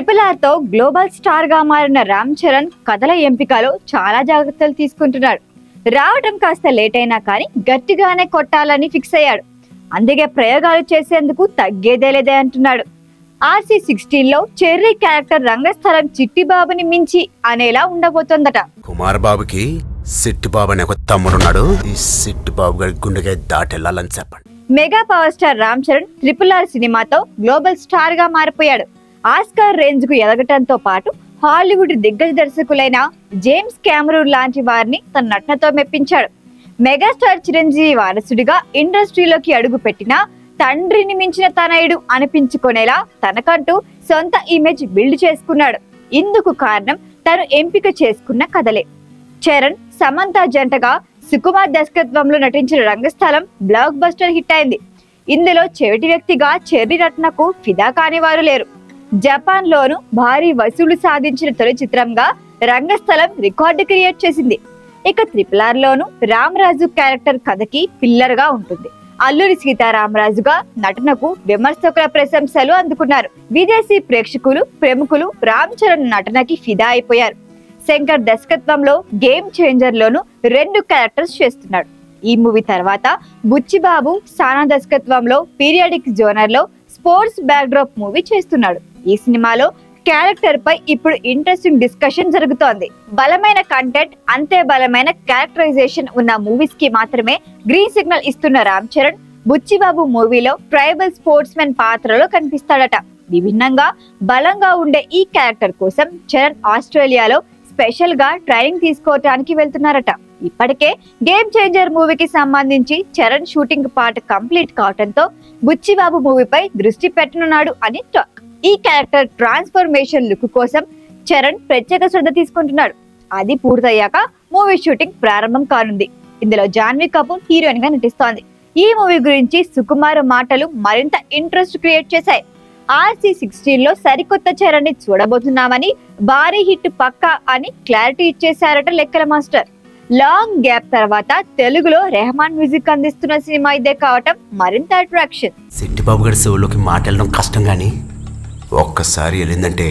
RRR తో global star గా మారిన రామ్ చరణ్ కథల ఎంపికలో చాలా జాగ్రత్తలు తీసుకుంటున్నాడు. రావడం కాస్త లేట్ అయినా కానీ గట్టిగానే కొట్టాలని ఫిక్స్ అయ్యాడు. అందుకే ప్రయోగాలు చేసేందుకు తగ్గేదేలేదే అంటున్నాడు. RC16 లో చెర్రీ క్యారెక్టర్ రంగస్థలం చిట్టిబాబుని మించి అనేలా ఉండబోతోందట. కుమార్ బాబుకి సిట్టిబాబు అనే ఒక తమ్ముడున్నాడు. ఈ సిట్టిబాబు గారి గుండెగా దాటెళ్ళాలని చెప్పండి. Mega power star Ram Charan RRR సినిమాతో గ్లోబల్ స్టార్ గా మారిపోయాడు. ఆస్కార్ రేంజ్ కు ఎదగటంతో పాటు హాలీవుడ్ దిగ్గజ దర్శకులైన జేమ్స్ కెమెరూన్ లాంటి వారిని తన నటనతో మెప్పించాడు. మెగాస్టార్ చిరంజీవి వారసుడిగా ఇండస్ట్రీలోకి అడుగు పెట్టిన తండ్రిని మించిన తనయుడు అనిపించుకునేలా తనకంటూ సొంత ఇమేజ్ బిల్డ్ చేసుకున్నాడు. ఇందుకు కారణం తను ఎంపిక చేసుకున్న కథలే. చరణ్ సమంత జంటగా సుకుమార్ దర్శకత్వంలో నటించిన రంగస్థలం బ్లాక్ బస్టర్ హిట్ అయింది. ఇందులో చెవిటి వ్యక్తిగా చెర్రీ నటనకు ఫిదా కాని వారు లేరు. జపాన్ లోను భారీ వసూలు సాధించిన తొలి చిత్రంగా రంగస్థలం రికార్డు క్రియేట్ చేసింది. ఇక RRR లోను రామరాజు క్యారెక్టర్ కథకి పిల్లర్ గా ఉంటుంది. అల్లూరి సీతారామరాజుగా నటనకు విమర్శకుల ప్రశంసలు అందుకున్నారు. విదేశీ ప్రేక్షకులు ప్రముఖులు రామ్ చరణ్ నటనకి ఫిదా అయిపోయారు. శంకర్ దర్శకత్వంలో గేమ్ చేంజర్ లోను 2 క్యారెక్టర్స్ చేస్తున్నాడు. ఈ మూవీ తర్వాత బుచ్చిబాబు సానా దర్శకత్వంలో పీరియాడిక్ జోనర్ లో స్పోర్ట్స్ బ్యాక్డ్రాప్ మూవీ చేస్తున్నాడు. ఈ సినిమాలో క్యారెక్టర్ పై ఇప్పుడు ఇంట్రెస్టింగ్ డిస్కషన్ జరుగుతోంది. బలమైన కంటెంట్, అంతే బలమైన క్యారెక్టరైజేషన్ ఉన్న మూవీస్ కి మాత్రమే గ్రీన్ సిగ్నల్ ఇస్తున్న రామ్ చరణ్ బుచ్చిబాబు మూవీలో ట్రైబల్ స్పోర్ట్స్ మెన్ పాత్రలో కనిపిస్తాడట. విభిన్నంగా బలంగా ఉండే ఈ క్యారెక్టర్ కోసం చరణ్ ఆస్ట్రేలియాలో స్పెషల్ గా ట్రైనింగ్ తీసుకోవటానికి వెళ్తున్నారట. ఇప్పటికే గేమ్ చేంజర్ మూవీకి సంబంధించి చరణ్ షూటింగ్ పార్ట్ కంప్లీట్ కావడంతో బుచ్చిబాబు మూవీపై దృష్టి పెట్టనున్నాడు అని టాక్. ఈ క్యారెక్టర్ ట్రాన్స్ఫర్మేషన్ లుక్ కోసం చరణ్ ప్రత్యేక శ్రద్ధ తీసుకుంటున్నాడు. అది పూర్తయ్యాక మూవీ షూటింగ్ ప్రారంభం కానుంది. ఇందులో జాన్వీ కపూర్ హీరోయిన్ గా నటిస్తోంది. ఈ మూవీ గురించి సుకుమార్ మాటలు మరింత ఇంట్రెస్ట్ క్రియేట్ చేశాయి. RC16 లో సరికొత్త చరణ్ ని చూడబోతున్నామని, భారీ హిట్ పక్కా అని క్లారిటీ ఇచ్చేశారట లెక్కల మాస్టర్. లాంగ్ గ్యాప్ తర్వాత తెలుగులో రెహమాన్ మ్యూజిక్ అందిస్తున్న సినిమా ఇదే కావటం మరింత అట్రాక్షన్. సిట్టిబాబు గారి చెవులోకి మాట వెళ్ళడం కష్టం గానీ ఒక్కసారి వెళ్ళిందంటే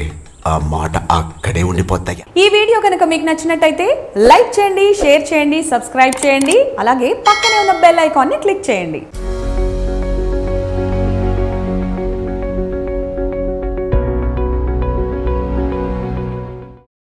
ఆ మాట అక్కడే ఉండిపోతాయి. ఈ వీడియో కనుక మీకు నచ్చినట్టయితే లైక్ చేయండి, షేర్ చేయండి, సబ్స్క్రైబ్ చేయండి. అలాగే పక్కనే ఉన్న బెల్ ఐకాన్ని క్లిక్ చేయండి.